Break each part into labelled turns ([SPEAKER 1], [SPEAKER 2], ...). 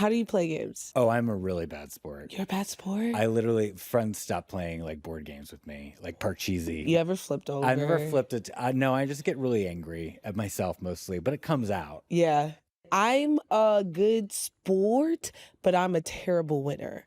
[SPEAKER 1] How do you play games?
[SPEAKER 2] Oh, I'm a really bad sport.
[SPEAKER 1] You're a bad sport?
[SPEAKER 2] Friends stopped playing like board games with me, like Parcheesi.
[SPEAKER 1] You ever flipped over?
[SPEAKER 2] I've never flipped it. No, I just get really angry at myself mostly, but it comes out.
[SPEAKER 1] Yeah. I'm a good sport, but I'm a terrible winner.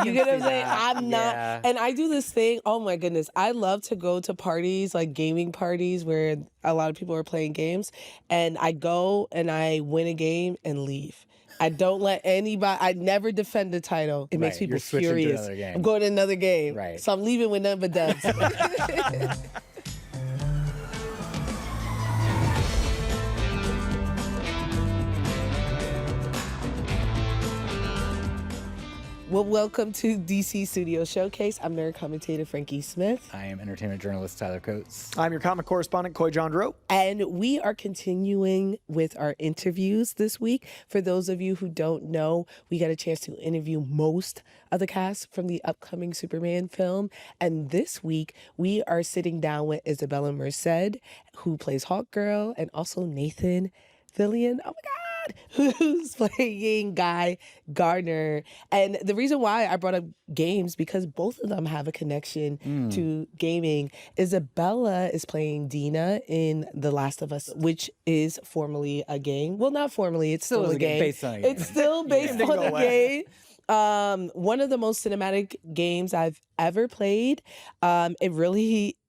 [SPEAKER 1] You get what I'm saying? I'm not. And I do this thing. Oh my goodness. I love to go to parties, like gaming parties where a lot of people are playing games. And I go and I win a game and leave. I don't let anybody, I never defend the title. It makes people furious. I'm going to another game.
[SPEAKER 2] Right.
[SPEAKER 1] So I'm leaving with none but dubs. Well, welcome to DC Studio Showcase. I'm nerd commentator Frankie Smith.
[SPEAKER 2] I am entertainment journalist Tyler Coates.
[SPEAKER 3] I'm your comic correspondent Coy Jandro.
[SPEAKER 1] And we are continuing with our interviews this week. For those of you who don't know, we got a chance to interview most of the cast from the upcoming Superman film. And this week, we are sitting down with Isabela Merced, who plays Hawkgirl, and also Nathan Fillion. Oh my God. Who's playing Guy Gardner. And the reason why I brought up games, because both of them have a connection to gaming. Isabela is playing Dina in The Last of Us, which is formally a game. Well, not formally, it's still a game.
[SPEAKER 2] Based on a game.
[SPEAKER 1] It's still based on a game. One of the most cinematic games I've ever played.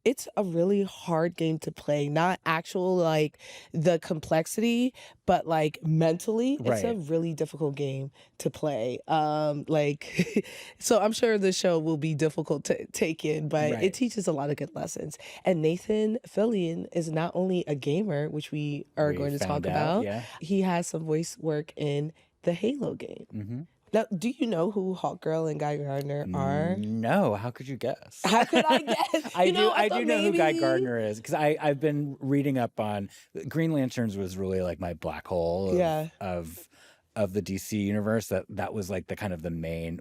[SPEAKER 1] It's a really hard game to play. Not actual like the complexity, but like mentally, it's a really difficult game to play. So I'm sure the show will be difficult to take in, but it teaches a lot of good lessons. And Nathan Fillion is not only a gamer, which we are going to talk about. He has some voice work in the Halo game. Mm-hmm. Now, do you know who Hawkgirl and Guy Gardner are?
[SPEAKER 2] No. How could you guess?
[SPEAKER 1] How could I guess?
[SPEAKER 2] I do know who Guy Gardner is, because I've been reading up on Green Lanterns. Was really like my black hole of the DC universe. That was like one of the main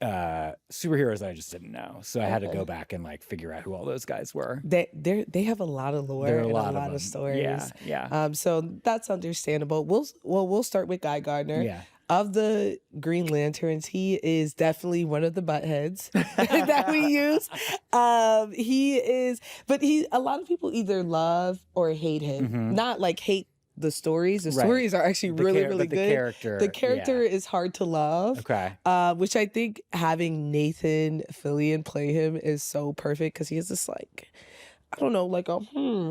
[SPEAKER 2] superheroes that I just didn't know. So I had to go back and like figure out who all those guys were.
[SPEAKER 1] They have a lot of lore and a lot of stories.
[SPEAKER 2] Yeah.
[SPEAKER 1] So that's understandable. We'll start with Guy Gardner.
[SPEAKER 2] Yeah.
[SPEAKER 1] Of the Green Lanterns, he is definitely one of the buttheads that we use. A lot of people either love or hate him. Mm-hmm. Not like hate the stories. The stories are actually really good. The character is hard to love.
[SPEAKER 2] Okay.
[SPEAKER 1] Which I think having Nathan Fillion play him is so perfect, because he has this like, I don't know, like a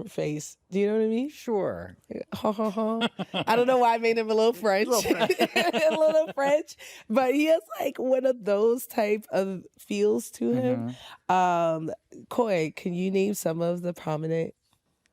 [SPEAKER 1] face. Do you know what I mean?
[SPEAKER 2] Sure.
[SPEAKER 1] I don't know why I made him a little French. A little French. But he has like one of those type of feels to him. Coy, can you name some of the prominent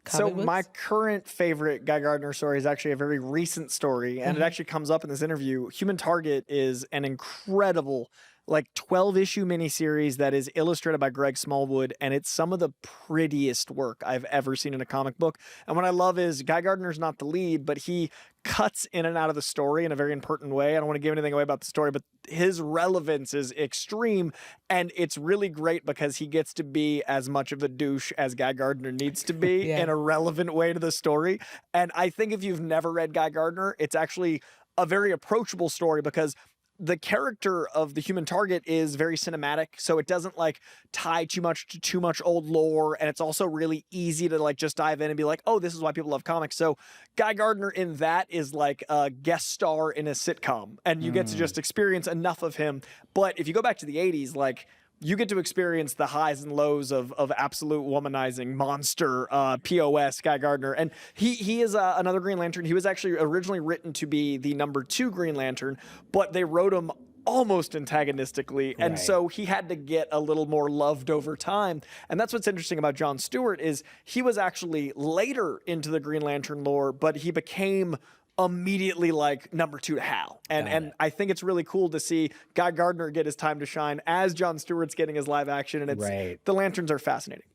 [SPEAKER 1] comic books?
[SPEAKER 3] My current favorite Guy Gardner story is actually a very recent story, and it actually comes up in this interview. Human Target is an incredible 12-issue miniseries that is illustrated by Greg Smallwood, and it's some of the prettiest work I've ever seen in a comic book. And what I love is Guy Gardner's not the lead, but he cuts in and out of the story in a very important way. I don't want to give anything away about the story, but his relevance is extreme, and it's really great because he gets to be as much of a douche as Guy Gardner needs to be in a relevant way to the story. And I think if you've never read Guy Gardner, it's actually a very approachable story, because the character of the Human Target is very cinematic, so it doesn't like tie too much old lore, and it's also really easy to like just dive in and be like, oh, this is why people love comics. So Guy Gardner in that is like a guest star in a sitcom, and you get to just experience enough of him. But if you go back to the 80s, like, you get to experience the highs and lows of absolute womanizing monster POS Guy Gardner. And he is another Green Lantern. He was actually originally written to be the number 2 Green Lantern, but they wrote him almost antagonistically, and so he had to get a little more loved over time. And that's what's interesting about John Stewart, is he was actually later into the Green Lantern lore, but he became immediately like number 2 to Hal. And I think it's really cool to see Guy Gardner get his time to shine as John Stewart's getting his live action, and it's the Lanterns are fascinating.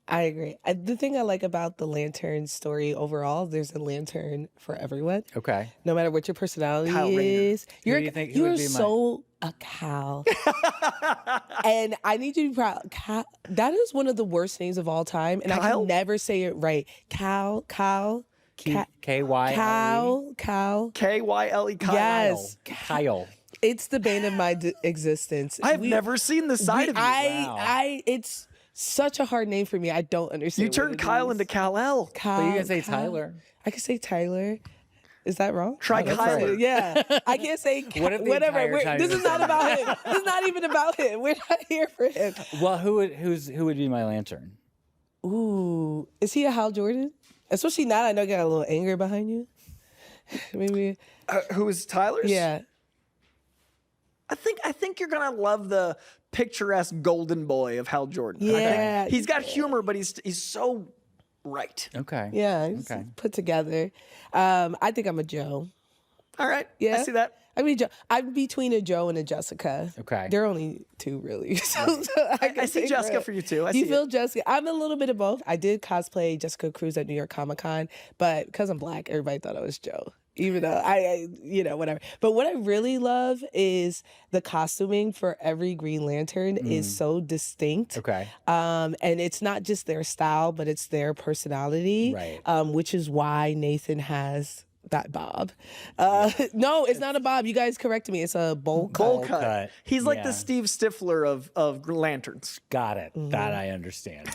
[SPEAKER 1] I agree. The thing I like about the Lantern story overall, there's a Lantern for everyone.
[SPEAKER 2] Okay.
[SPEAKER 1] No matter what your personality is. You're so a Cal. And I need you to be proud. Cal, that is one of the worst names of all time. And Kyle? I can never say it right. Cal.
[SPEAKER 2] K-Y-L-E?
[SPEAKER 1] Kyle.
[SPEAKER 3] Kyle.
[SPEAKER 1] Yes.
[SPEAKER 2] Kyle.
[SPEAKER 1] It's the bane of my existence.
[SPEAKER 3] I've never seen the side of you.
[SPEAKER 1] It's such a hard name for me. I don't understand.
[SPEAKER 3] You turned Kyle into Kal-El.
[SPEAKER 2] But you can say Tyler.
[SPEAKER 1] I can say Tyler. Is that wrong?
[SPEAKER 3] Try Kyler.
[SPEAKER 1] Yeah. I can't say whatever. This is not about him. This is not even about him. We're not here for him.
[SPEAKER 2] Well, who would be my lantern?
[SPEAKER 1] Ooh. Is he a Hal Jordan? Especially now I know you got a little anger behind you. Maybe.
[SPEAKER 3] Who is Tyler's?
[SPEAKER 1] Yeah.
[SPEAKER 3] I think you're gonna love the picturesque golden boy of Hal Jordan.
[SPEAKER 1] Yeah.
[SPEAKER 3] He's got humor, but he's so right.
[SPEAKER 2] Okay.
[SPEAKER 1] Yeah. He's put together. I think I'm a Joe.
[SPEAKER 3] All right.
[SPEAKER 1] Yeah.
[SPEAKER 3] I see that.
[SPEAKER 1] I mean, I'm between a Joe and a Jessica.
[SPEAKER 2] Okay.
[SPEAKER 1] There are only two, really. So
[SPEAKER 3] I see Jessica for you, too.
[SPEAKER 1] You feel Jessica? I'm a little bit of both. I did cosplay Jessica Cruz at New York Comic Con, but because I'm Black, everybody thought I was Joe. Even though I whatever. But what I really love is the costuming for every Green Lantern is so distinct.
[SPEAKER 2] Okay.
[SPEAKER 1] And it's not just their style, but it's their personality.
[SPEAKER 2] Right.
[SPEAKER 1] Which is why Nathan has that bob. No, it's not a bob. You guys corrected me. It's a bowl cut.
[SPEAKER 3] Bowl cut. He's like the Steve Stifler of Green Lanterns.
[SPEAKER 2] Got it. That I understand.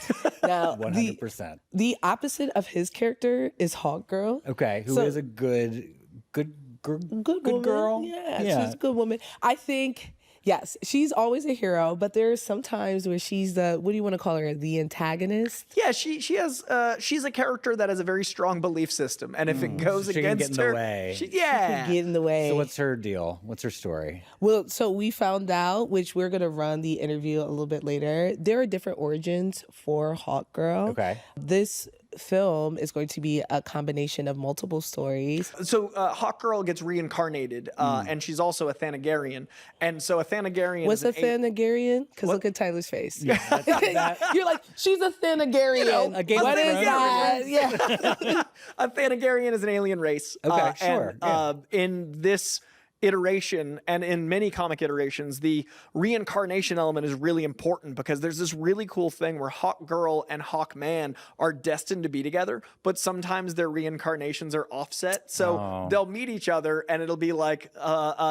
[SPEAKER 1] Now,
[SPEAKER 2] 100%.
[SPEAKER 1] The opposite of his character is Hawkgirl.
[SPEAKER 2] Okay, who is a good girl?
[SPEAKER 1] Yeah, she's a good woman. I think, yes, she's always a hero, but there's some times where she's the, what do you want to call her, the antagonist?
[SPEAKER 3] Yeah, she has, she's a character that has a very strong belief system, and if it goes against her, she can
[SPEAKER 1] get in the way.
[SPEAKER 2] So what's her deal? What's her story?
[SPEAKER 1] Well, so we found out, which we're going to run the interview a little bit later, there are different origins for Hawkgirl.
[SPEAKER 2] Okay.
[SPEAKER 1] This film is going to be a combination of multiple stories.
[SPEAKER 3] So Hawkgirl gets reincarnated, and she's also a Thanagarian. And so a Thanagarian
[SPEAKER 1] What's a Thanagarian? Because look at Tyler's face. Yeah, you're like, she's a Thanagarian.
[SPEAKER 3] You know,
[SPEAKER 1] what is that? Yeah.
[SPEAKER 3] A Thanagarian is an alien race.
[SPEAKER 2] Okay, sure.
[SPEAKER 3] And, in this iteration and in many comic iterations, the reincarnation element is really important because there's this really cool thing where Hawkgirl and Hawkman are destined to be together, but sometimes their reincarnations are offset. So they'll meet each other and it'll be like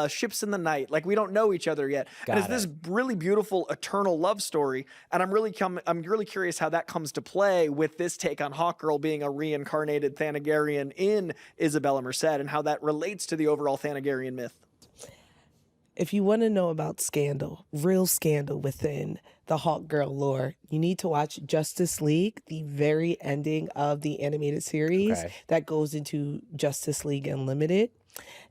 [SPEAKER 3] ships in the night. Like we don't know each other yet. And it's this really beautiful eternal love story. And I'm really curious how that comes to play with this take on Hawkgirl being a reincarnated Thanagarian in Isabela Merced and how that relates to the overall Thanagarian myth.
[SPEAKER 1] If you want to know about scandal, real scandal within the Hawkgirl lore, you need to watch Justice League, the very ending of the animated series that goes into Justice League Unlimited.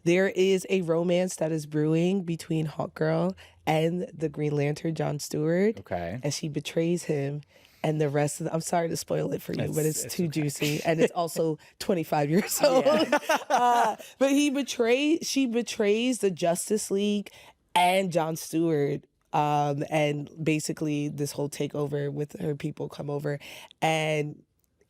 [SPEAKER 1] There is a romance that is brewing between Hawkgirl and the Green Lantern, John Stewart.
[SPEAKER 2] Okay.
[SPEAKER 1] And she betrays him. And the rest of I'm sorry to spoil it for you, but it's too juicy. And it's also 25 years old. But she betrays the Justice League and John Stewart. And basically this whole takeover with her people come over. And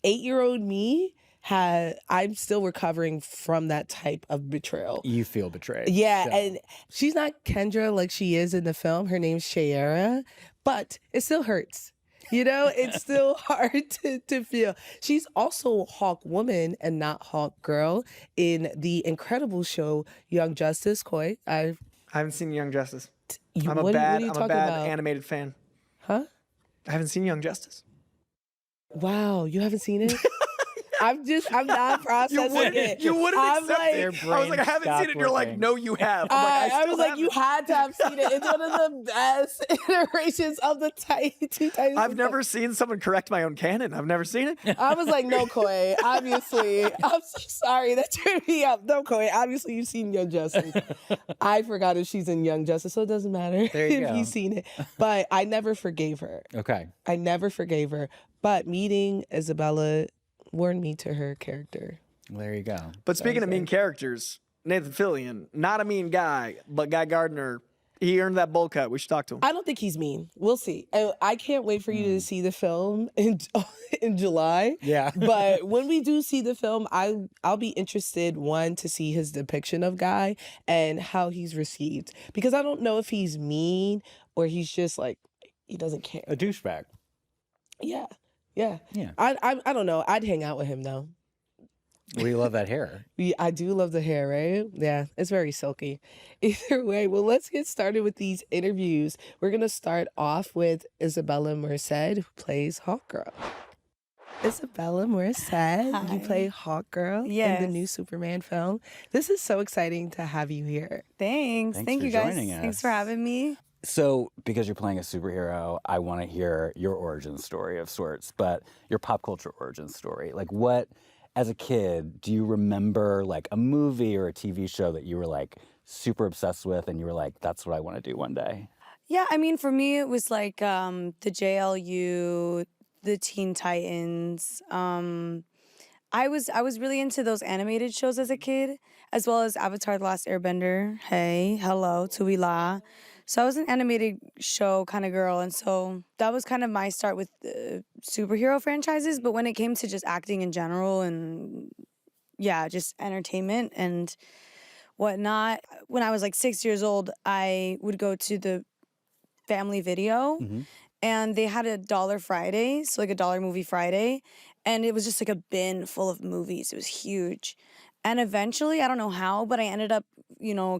[SPEAKER 1] 8-year-old me I'm still recovering from that type of betrayal.
[SPEAKER 2] You feel betrayed.
[SPEAKER 1] Yeah, and she's not Kendra like she is in the film. Her name's Shayera, but it still hurts. You know, it's still hard to feel. She's also Hawk Woman and not Hawk Girl in the incredible show Young Justice. Koi, I
[SPEAKER 3] haven't seen Young Justice. I'm
[SPEAKER 1] what are you
[SPEAKER 3] a
[SPEAKER 1] talking
[SPEAKER 3] bad
[SPEAKER 1] about?
[SPEAKER 3] animated fan.
[SPEAKER 1] Huh?
[SPEAKER 3] I haven't seen Young Justice.
[SPEAKER 1] Wow, you haven't seen it? I'm not processing it.
[SPEAKER 3] You wouldn't accept
[SPEAKER 1] like,
[SPEAKER 3] it. I was like, I haven't seen it. And you're like, no, you have.
[SPEAKER 1] I was like, you had to have seen it. It's one of the best iterations of the Two Titans.
[SPEAKER 3] I've never seen someone correct my own canon. I've never seen it.
[SPEAKER 1] I was like, no, Koi, obviously. I'm so sorry. That turned me up. No, Koi, obviously you've seen Young Justice. I forgot if she's in Young Justice, so it doesn't matter
[SPEAKER 2] there you
[SPEAKER 1] if
[SPEAKER 2] go.
[SPEAKER 1] you've seen it. But I never forgave her.
[SPEAKER 2] Okay.
[SPEAKER 1] I never forgave her. But meeting Isabela warned me to her character.
[SPEAKER 2] Well, there you go.
[SPEAKER 3] But speaking of mean characters, Nathan Fillion, not a mean guy, but Guy Gardner, he earned that bowl cut. We should talk to him.
[SPEAKER 1] I don't think he's mean. We'll see. I can't wait for you to see the film in July.
[SPEAKER 2] Yeah.
[SPEAKER 1] But when we do see the film, I'll be interested, one, to see his depiction of Guy and how he's received. Because I don't know if he's mean or he's just like, he doesn't care.
[SPEAKER 2] A douchebag.
[SPEAKER 1] Yeah. Yeah.
[SPEAKER 2] Yeah.
[SPEAKER 1] I don't know. I'd hang out with him though.
[SPEAKER 2] We love that hair.
[SPEAKER 1] I do love the hair, right? Yeah, it's very silky. Either way, well, let's get started with these interviews. We're going to start off with Isabela Merced, who plays Hawkgirl. Isabela Merced, you play Hawkgirl in the new Superman film. This is so exciting to have you here.
[SPEAKER 4] Thanks you guys. Thanks for having me.
[SPEAKER 2] So, because you're playing a superhero, I want to hear your origin story of sorts, but your pop culture origin story. Like, what, as a kid, do you remember like a movie or a TV show that you were like super obsessed with and you were like, that's what I want to do one day?
[SPEAKER 4] Yeah, I mean, for me, it was like the JLU, the Teen Titans. I was really into those animated shows as a kid, as well as Avatar: The Last Airbender. Hey, hello, Tui La. So I was an animated show kind of girl, and so that was kind of my start with superhero franchises. But when it came to just acting in general and, yeah, just entertainment and whatnot, when I was like 6 years old, I would go to the Family Video, and they had a $1 Friday, so like a $1 movie Friday, and it was just like a bin full of movies. It was huge. And eventually, I don't know how, but I ended up,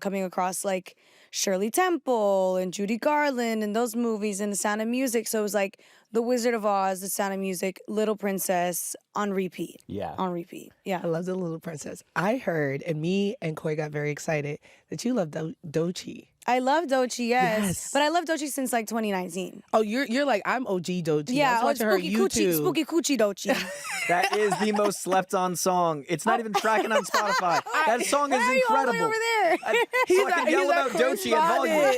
[SPEAKER 4] coming across like Shirley Temple and Judy Garland and those movies and The Sound of Music. So it was like The Wizard of Oz, The Sound of Music, Little Princess on repeat.
[SPEAKER 2] Yeah.
[SPEAKER 4] On repeat. Yeah.
[SPEAKER 1] I love The Little Princess. I heard, and me and Koi got very excited, that you love Doechii.
[SPEAKER 4] I love Doechii, yes. But I love Doechii since like 2019.
[SPEAKER 1] Oh, you're like, I'm OG Doechii.
[SPEAKER 4] Yeah,
[SPEAKER 1] I was watching her YouTube.
[SPEAKER 4] Spooky Coochie Doechii.
[SPEAKER 3] That is the most slept on song. It's not even tracking on Spotify. That song is incredible.
[SPEAKER 4] All the way over there.
[SPEAKER 3] So I can yell about Doechii at volume.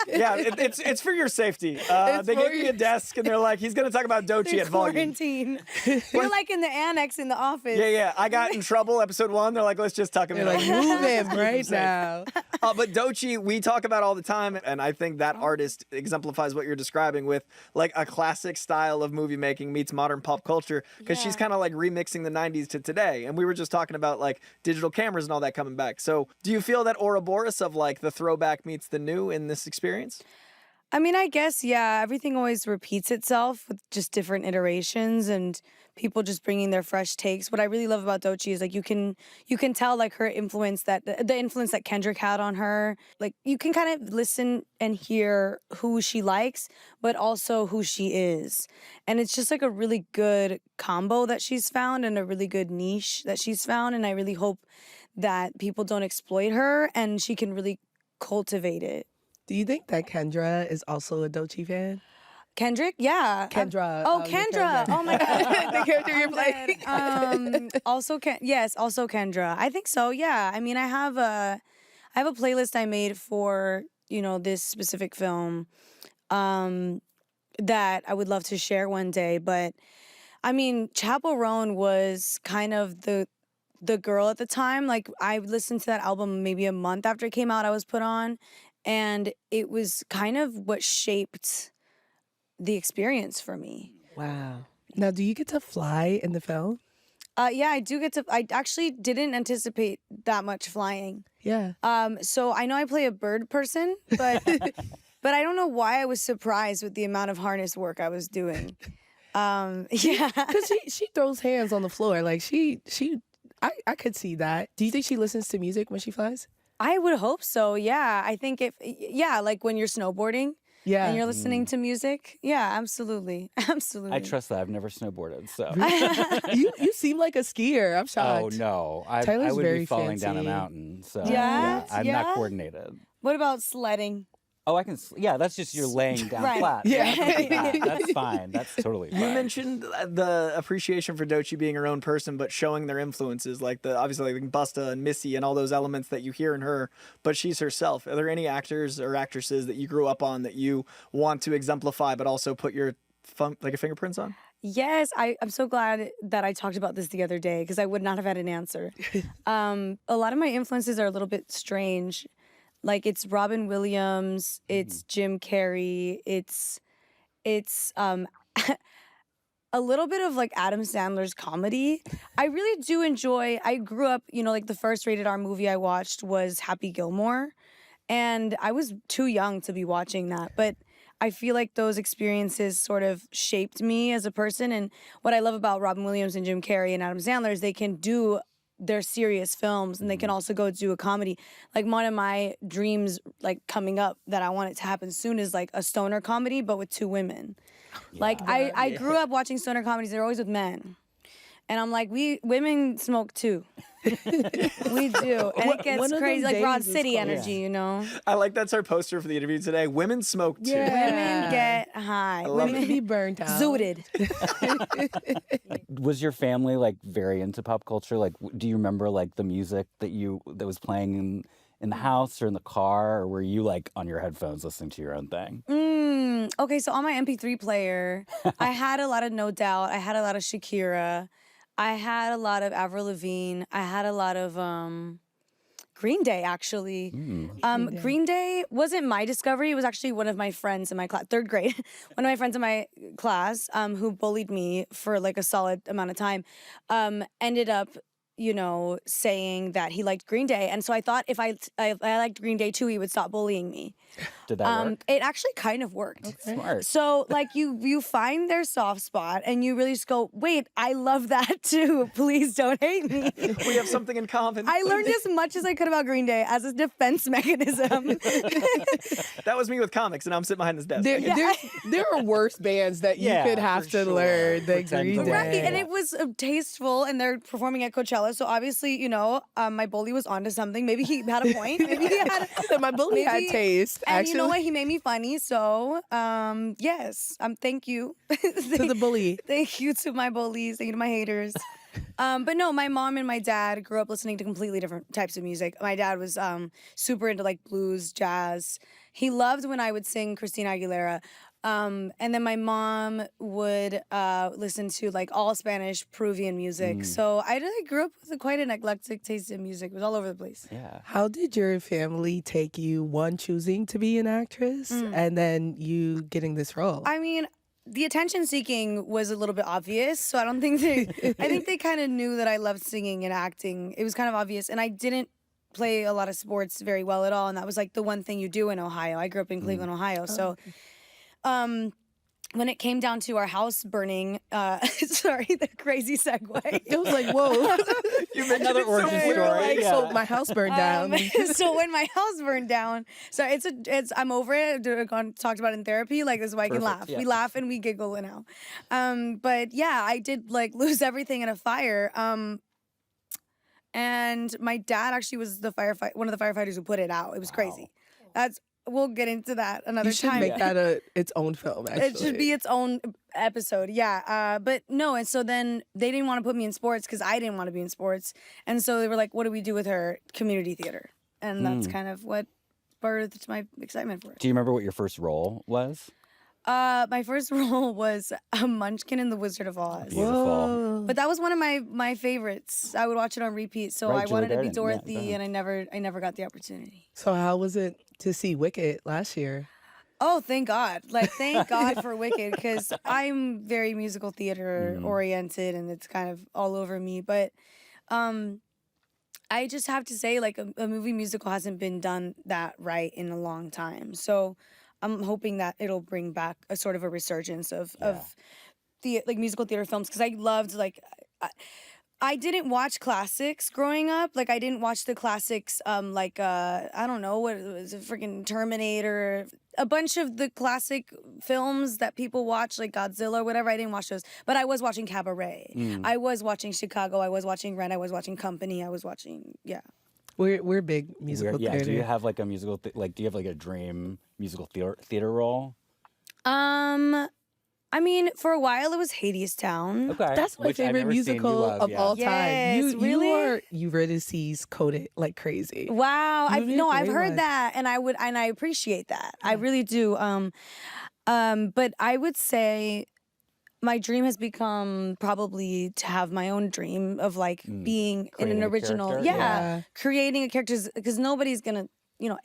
[SPEAKER 3] Yeah, it's for your safety. They gave me a desk and they're like, he's going to talk about Doechii at volume.
[SPEAKER 4] Quarantine. You're like in the annex in the office.
[SPEAKER 3] Yeah. I got in trouble, episode 1. They're like, let's just tuck him in.
[SPEAKER 1] They're like, move him right now.
[SPEAKER 3] But Doechii, we talk about all the time, and I think that artist exemplifies what you're describing with like a classic style of movie making meets modern pop culture, because she's kind of like remixing the 90s to today. And we were just talking about like digital cameras and all that coming back. So do you feel that Ouroboros of like the throwback meets the new in this experience?
[SPEAKER 4] I mean, I guess, yeah, everything always repeats itself with just different iterations and people just bringing their fresh takes. What I really love about Doechii is like you can tell like her influence, that the influence that Kendrick had on her. Like you can kind of listen and hear who she likes, but also who she is. And it's just like a really good combo that she's found and a really good niche that she's found. And I really hope that people don't exploit her and she can really cultivate it.
[SPEAKER 1] Do you think that Kendra is also a Doechii fan?
[SPEAKER 4] Kendrick? Yeah.
[SPEAKER 1] Kendra.
[SPEAKER 4] Kendra. Oh my God.
[SPEAKER 1] The character you're playing.
[SPEAKER 4] Also Kendra. I think so, yeah. I mean, I have a playlist I made for, this specific film that I would love to share one day. But, I mean, Chappell Roan was kind of the girl at the time. Like, I listened to that album maybe a month after it came out, I was put on. And it was kind of what shaped the experience for me.
[SPEAKER 1] Wow. Now, do you get to fly in the film?
[SPEAKER 4] Yeah, I do get to. I actually didn't anticipate that much flying.
[SPEAKER 1] Yeah.
[SPEAKER 4] So I know I play a bird person, but but I don't know why I was surprised with the amount of harness work I was doing. Yeah.
[SPEAKER 1] Because she throws hands on the floor. Like I could see that. Do you think she listens to music when she flies?
[SPEAKER 4] I would hope so, yeah. I think like when you're snowboarding and you're listening to music. Yeah, absolutely. Absolutely.
[SPEAKER 2] I trust that. I've never snowboarded, so.
[SPEAKER 1] You seem like a skier. I'm shocked.
[SPEAKER 2] Oh, no. I
[SPEAKER 1] Tyler's
[SPEAKER 2] would
[SPEAKER 1] very
[SPEAKER 2] be falling down a
[SPEAKER 1] fancy.
[SPEAKER 2] mountain, so.
[SPEAKER 4] Yeah?
[SPEAKER 2] I'm
[SPEAKER 4] Yeah?
[SPEAKER 2] not coordinated.
[SPEAKER 4] What about sledding?
[SPEAKER 2] Oh, I can. Yeah, that's just you're laying down
[SPEAKER 4] Right.
[SPEAKER 2] flat.
[SPEAKER 1] Yeah.
[SPEAKER 2] That's fine. That's totally fine.
[SPEAKER 3] You mentioned the appreciation for Doechii being her own person, but showing their influences, like obviously like Busta and Missy and all those elements that you hear in her, but she's herself. Are there any actors or actresses that you grew up on that you want to exemplify, but also put your fingerprints on?
[SPEAKER 4] Yes, I'm so glad that I talked about this the other day because I would not have had an answer. A lot of my influences are a little bit strange. Like it's Robin Williams, it's Jim Carrey, it's a little bit of like Adam Sandler's comedy. I really do enjoy. I grew up, like the first rated R movie I watched was Happy Gilmore, and I was too young to be watching that, but I feel like those experiences sort of shaped me as a person. And what I love about Robin Williams and Jim Carrey and Adam Sandler is they can do their serious films and they can also go do a comedy. Like one of my dreams like coming up that I want it to happen soon is like a stoner comedy but with 2 women. Like I grew up watching stoner comedies, they're always with men. And I'm like, women smoke too. We do. And it gets crazy, like Broad City energy, you know?
[SPEAKER 3] I like that's our poster for the interview today. Women smoke too.
[SPEAKER 4] Women get high.
[SPEAKER 1] Women be burnt out.
[SPEAKER 4] Zooted.
[SPEAKER 2] Was your family like very into pop culture? Like, do you remember like the music that was playing in the house or in the car, or were you like on your headphones listening to your own thing?
[SPEAKER 4] Okay, so on my MP3 player, I had a lot of No Doubt. I had a lot of Shakira. I had a lot of Avril Lavigne. I had a lot of Green Day, actually. Green Day wasn't my discovery. It was actually one of my friends in my class, 3rd grade. One of my friends in my class who bullied me for like a solid amount of time ended up, you know, saying that he liked Green Day. And so I thought if I liked Green Day too, he would stop bullying me.
[SPEAKER 2] Did that work?
[SPEAKER 4] It actually kind of worked.
[SPEAKER 2] Okay. Smart.
[SPEAKER 4] So like you find their soft spot and you really just go, wait, I love that too. Please don't hate me.
[SPEAKER 3] We have something in common.
[SPEAKER 4] I learned as much as I could about Green Day as a defense mechanism.
[SPEAKER 3] That was me with comics, and I'm sitting behind this desk.
[SPEAKER 1] There are worse bands that you could have to learn than Green Day.
[SPEAKER 4] Right, and it was tasteful, and they're performing at Coachella, so obviously, you know, my bully was onto something. Maybe he had a point. Maybe he had.
[SPEAKER 1] My bully had taste.
[SPEAKER 4] And
[SPEAKER 1] actually,
[SPEAKER 4] you know what? He made me funny. So, yes, thank you
[SPEAKER 1] to the bully.
[SPEAKER 4] Thank you to my bullies. Thank you to my haters. But no, my mom and my dad grew up listening to completely different types of music. My dad was super into like blues, jazz. He loved when I would sing Christina Aguilera. And then my mom would listen to like all Spanish Peruvian music. So I grew up with quite an eclectic taste in music. It was all over the place.
[SPEAKER 2] Yeah.
[SPEAKER 1] How did your family take you, one, choosing to be an actress, and then you getting this role?
[SPEAKER 4] I mean, the attention seeking was a little bit obvious. So I don't think I think they kind of knew that I loved singing and acting. It was kind of obvious. And I didn't play a lot of sports very well at all. And that was like the one thing you do in Ohio. I grew up in Cleveland, Ohio. So when it came down to our house burning, sorry, the crazy segue.
[SPEAKER 1] It was like, whoa.
[SPEAKER 3] You mentioned
[SPEAKER 2] Another origin story.
[SPEAKER 1] Like, so my house burned down.
[SPEAKER 4] So when my house burned down, so it's I'm over it. Talked about it in therapy. Like, this is why I can laugh.
[SPEAKER 2] Yeah.
[SPEAKER 4] We laugh and we giggle now. But yeah, I did like lose everything in a fire. And my dad actually was one of the firefighters who put it out. It was crazy. We'll get into that another
[SPEAKER 1] You should
[SPEAKER 4] time.
[SPEAKER 1] make that its own film, actually.
[SPEAKER 4] It should be its own episode, yeah. But no, and so then they didn't want to put me in sports because I didn't want to be in sports. And so they were like, what do we do with her? Community theater. And that's kind of what birthed my excitement for it.
[SPEAKER 2] Do you remember what your first role was?
[SPEAKER 4] My first role was a Munchkin in The Wizard of Oz.
[SPEAKER 2] Beautiful.
[SPEAKER 4] But that was one of my favorites. I would watch it on repeat. So
[SPEAKER 2] Right,
[SPEAKER 4] I wanted to be
[SPEAKER 2] Julie Garden.
[SPEAKER 4] Dorothy,
[SPEAKER 2] Yeah,
[SPEAKER 4] and I never got the opportunity.
[SPEAKER 1] So how was it to see Wicked last year?
[SPEAKER 4] Oh, thank God. Like, thank God for Wicked, because I'm very musical theater oriented, and it's kind of all over me. But I just have to say, like, a movie musical hasn't been done that right in a long time. So I'm hoping that it'll bring back a sort of a resurgence of musical theater films, because I loved, like, I didn't watch classics growing up. Like, I didn't watch the classics, I don't know, what was it, freaking Terminator, a bunch of the classic films that people watch, like Godzilla or whatever. I didn't watch those. But I was watching Cabaret. I was watching Chicago. I was watching Rent. I was watching Company. I was watching,
[SPEAKER 1] We're big musical theater.
[SPEAKER 2] Yeah, do you have like a musical, do you have like a dream musical theater role?
[SPEAKER 4] I mean, for a while it was Hadestown.
[SPEAKER 2] Okay.
[SPEAKER 1] That's my favorite musical of all time.
[SPEAKER 4] Yes, really?
[SPEAKER 1] You are Eurydice's coded like crazy.
[SPEAKER 4] Wow, I've
[SPEAKER 1] great
[SPEAKER 4] heard
[SPEAKER 1] one.
[SPEAKER 4] that, and I appreciate that. I really do. But I would say my dream has become probably to have my own dream of like being in
[SPEAKER 2] Creating
[SPEAKER 4] an
[SPEAKER 2] a
[SPEAKER 4] original,
[SPEAKER 2] character? Yeah.
[SPEAKER 4] creating a character, because nobody's gonna.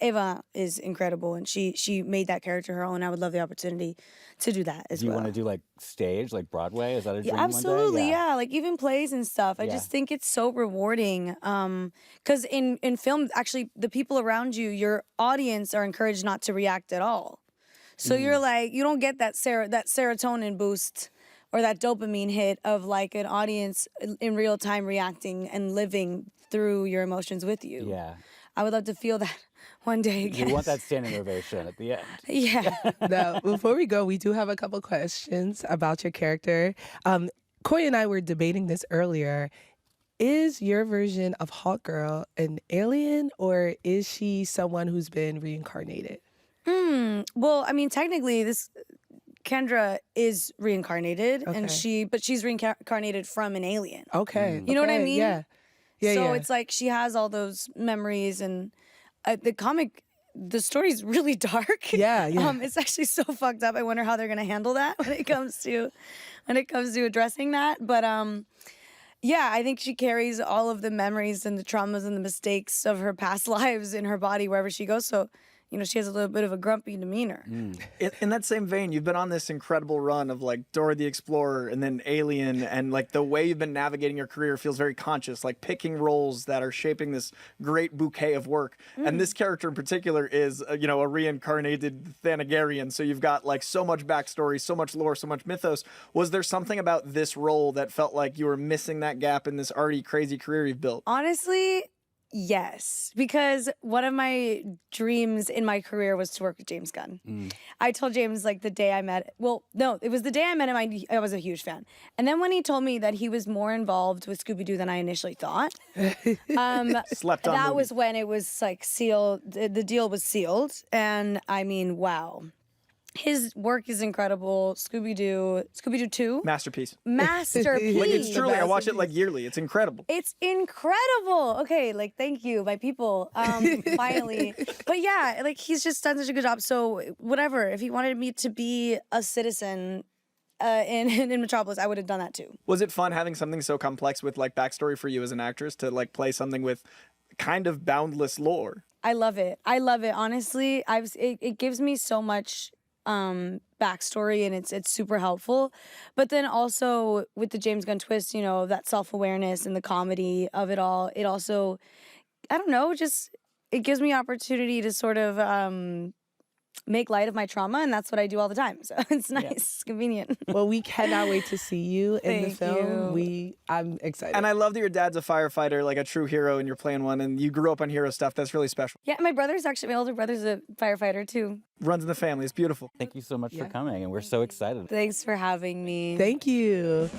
[SPEAKER 4] Eva is incredible, and she made that character her own. I would love the opportunity to do that as well.
[SPEAKER 2] Do you want to do like stage, like Broadway? Is that a dream
[SPEAKER 4] Absolutely,
[SPEAKER 2] one day?
[SPEAKER 4] yeah. Like even plays and stuff. I just think it's so rewarding. Because in film, actually, the people around you, your audience, are encouraged not to react at all. So you're like, you don't get that serotonin boost or that dopamine hit of like an audience in real time reacting and living through your emotions with you.
[SPEAKER 2] Yeah.
[SPEAKER 4] I would love to feel that one day again.
[SPEAKER 2] You want that standing ovation at the end.
[SPEAKER 4] Yeah.
[SPEAKER 1] Now, before we go, we do have a couple questions about your character. Coy and I were debating this earlier. Is your version of Hawkgirl an alien, or is she someone who's been reincarnated?
[SPEAKER 4] Well, I mean, technically, Kendra is reincarnated,
[SPEAKER 1] Okay.
[SPEAKER 4] but she's reincarnated from an alien.
[SPEAKER 1] Okay.
[SPEAKER 4] You know what I
[SPEAKER 1] okay,
[SPEAKER 4] mean?
[SPEAKER 1] Yeah.
[SPEAKER 4] So it's like she has all those memories, and the comic, the story's really dark.
[SPEAKER 1] Yeah.
[SPEAKER 4] It's actually so fucked up. I wonder how they're gonna handle that when it comes to addressing that. But yeah, I think she carries all of the memories and the traumas and the mistakes of her past lives in her body wherever she goes. So, you know, she has a little bit of a grumpy demeanor.
[SPEAKER 3] In that same vein, you've been on this incredible run of like Dora the Explorer and then Alien, and like the way you've been navigating your career feels very conscious, like picking roles that are shaping this great bouquet of work. And this character in particular is, you know, a reincarnated Thanagarian. So you've got like so much backstory, so much lore, so much mythos. Was there something about this role that felt like you were missing that gap in this already crazy career you've built?
[SPEAKER 4] Honestly, yes, because one of my dreams in my career was to work with James Gunn. I told James like the day I met, well, no, it was the day I met him, I was a huge fan. And then when he told me that he was more involved with Scooby-Doo than I initially thought,
[SPEAKER 3] Slept on
[SPEAKER 4] that
[SPEAKER 3] movie.
[SPEAKER 4] was when it was like sealed, the deal was sealed. And I mean, wow. His work is incredible. Scooby-Doo 2.
[SPEAKER 3] Masterpiece.
[SPEAKER 4] Masterpiece.
[SPEAKER 3] Like it's truly, I watch it like yearly. It's incredible.
[SPEAKER 4] It's incredible. Okay, like thank you, my people. Finally. But yeah, like he's just done such a good job. So whatever, if he wanted me to be a citizen in Metropolis, I would have done that too.
[SPEAKER 3] Was it fun having something so complex with like backstory for you as an actress to like play something with kind of boundless lore?
[SPEAKER 4] I love it. Honestly, it gives me so much backstory, and it's super helpful. But then also with the James Gunn twist, you know, that self-awareness and the comedy of it all, it also, I don't know, just it gives me opportunity to sort of make light of my trauma, and that's what I do all the time. So it's nice, it's convenient.
[SPEAKER 1] Well, we cannot wait to see you in the
[SPEAKER 4] Thank
[SPEAKER 1] film.
[SPEAKER 4] you.
[SPEAKER 1] I'm excited.
[SPEAKER 3] And I love that your dad's a firefighter, like a true hero, and you're playing one, and you grew up on hero stuff. That's really special.
[SPEAKER 4] Yeah, my older brother's a firefighter too.
[SPEAKER 3] Runs in the family. It's beautiful.
[SPEAKER 2] Thank you so much for coming, and we're so excited.
[SPEAKER 4] Thanks for having me.
[SPEAKER 1] Thank you.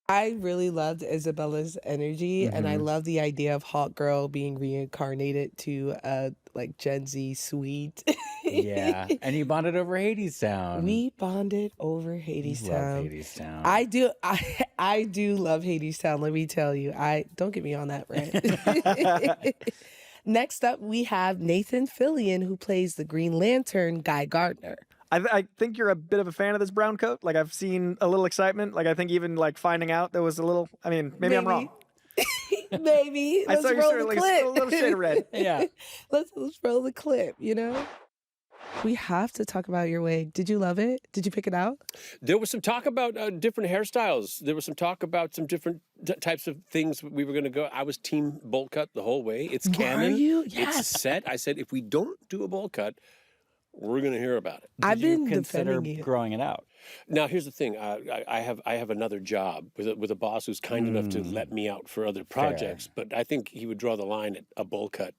[SPEAKER 1] I really loved Isabella's energy, and I love the idea of Hawkgirl being reincarnated to a like Gen Z sweet.
[SPEAKER 2] Yeah, and you bonded over Hadestown.
[SPEAKER 1] We bonded over
[SPEAKER 2] You
[SPEAKER 1] Hadestown.
[SPEAKER 2] love Hadestown.
[SPEAKER 1] I do. I do love Hadestown. Let me tell you. I don't get me on that rant. Next up, we have Nathan Fillion, who plays the Green Lantern, Guy Gardner.
[SPEAKER 3] I think you're a bit of a fan of this brown coat. Like I've seen a little excitement. Like I think even like finding out there was a little. I mean, maybe I'm wrong.
[SPEAKER 1] Maybe.
[SPEAKER 3] I
[SPEAKER 1] Let's
[SPEAKER 3] saw you
[SPEAKER 1] roll
[SPEAKER 3] sort of
[SPEAKER 1] the
[SPEAKER 3] like
[SPEAKER 1] clip.
[SPEAKER 3] a little shade of red.
[SPEAKER 2] Yeah.
[SPEAKER 1] Let's roll the clip. You know. We have to talk about your wig. Did you love it? Did you pick it out?
[SPEAKER 5] There was some talk about different hairstyles. There was some talk about some different types of things we were going to go. I was team bowl cut the whole way. It's canon.
[SPEAKER 1] Are you?
[SPEAKER 5] It's
[SPEAKER 1] Yes.
[SPEAKER 5] set. I said, if we don't do a bowl cut, we're going to hear about it.
[SPEAKER 1] I've
[SPEAKER 2] Did you
[SPEAKER 1] been
[SPEAKER 2] consider
[SPEAKER 1] defending you.
[SPEAKER 2] growing it out?
[SPEAKER 5] Now, here's the thing. I have another job with a boss who's kind enough to let me out for other projects. But I think he would draw the line at a bowl cut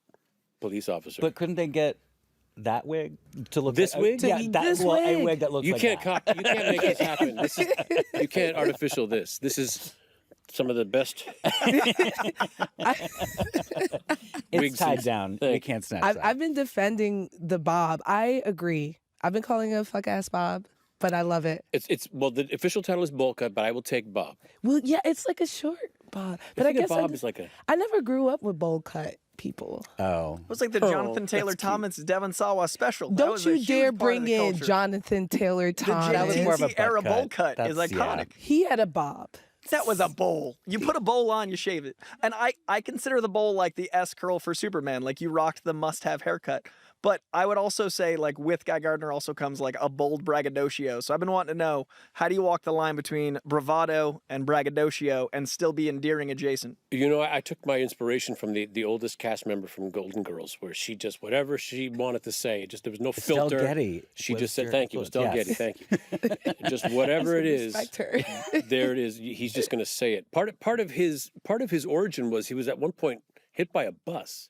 [SPEAKER 5] police officer.
[SPEAKER 2] But couldn't they get that wig to look
[SPEAKER 5] This
[SPEAKER 2] like,
[SPEAKER 5] wig?
[SPEAKER 2] Yeah,
[SPEAKER 1] This
[SPEAKER 2] a
[SPEAKER 1] wig?
[SPEAKER 2] wig that looks
[SPEAKER 5] you
[SPEAKER 2] like
[SPEAKER 5] can't
[SPEAKER 2] that.
[SPEAKER 5] you can't make this happen. You can't artificial this. This is some of the best.
[SPEAKER 2] It's
[SPEAKER 5] wigs
[SPEAKER 2] tied
[SPEAKER 5] and-
[SPEAKER 2] down. We
[SPEAKER 5] Thank-
[SPEAKER 2] can't snatch that.
[SPEAKER 1] I've been defending the bob. I agree. I've been calling it a fuck ass bob, but I love it.
[SPEAKER 5] It's well, the official title is bowl cut, but I will take Bob.
[SPEAKER 1] Well, yeah, it's like a short bob. But I
[SPEAKER 5] think of
[SPEAKER 1] guess
[SPEAKER 5] Bob is like a.
[SPEAKER 1] I never grew up with bowl cut people.
[SPEAKER 2] Oh.
[SPEAKER 3] It was like the
[SPEAKER 5] Oh,
[SPEAKER 3] Jonathan Taylor
[SPEAKER 5] that's cute.
[SPEAKER 3] Thomas Devon Sawa special. That
[SPEAKER 1] Don't
[SPEAKER 3] was a
[SPEAKER 1] you
[SPEAKER 3] huge
[SPEAKER 1] dare
[SPEAKER 3] part of
[SPEAKER 1] bring
[SPEAKER 3] the
[SPEAKER 1] in
[SPEAKER 3] culture.
[SPEAKER 1] Jonathan Taylor
[SPEAKER 3] The
[SPEAKER 1] Thomas.
[SPEAKER 2] That was more of a
[SPEAKER 3] JNT era
[SPEAKER 2] butt
[SPEAKER 3] bowl
[SPEAKER 2] cut.
[SPEAKER 3] cut is
[SPEAKER 2] That's- yeah.
[SPEAKER 3] iconic.
[SPEAKER 1] He had a bob.
[SPEAKER 3] That was a bowl. You put a bowl on, you shave it. And I consider the bowl like the S curl for Superman. Like you rocked the must-have haircut. But I would also say, like, with Guy Gardner also comes like a bold braggadocio. So I've been wanting to know, how do you walk the line between bravado and braggadocio and still be endearing adjacent?
[SPEAKER 5] You know, I took my inspiration from the oldest cast member from Golden Girls, where she just, whatever she wanted to say, just there was no filter.
[SPEAKER 2] Estelle Getty
[SPEAKER 5] She
[SPEAKER 2] was
[SPEAKER 5] just said,
[SPEAKER 2] your
[SPEAKER 5] thank you,
[SPEAKER 2] influence.
[SPEAKER 5] Estelle
[SPEAKER 2] Yes.
[SPEAKER 5] Getty, thank you. Just whatever it is,
[SPEAKER 1] Respect her.
[SPEAKER 5] there it is. He's just going to say it. Part of his origin was he was at one point hit by a bus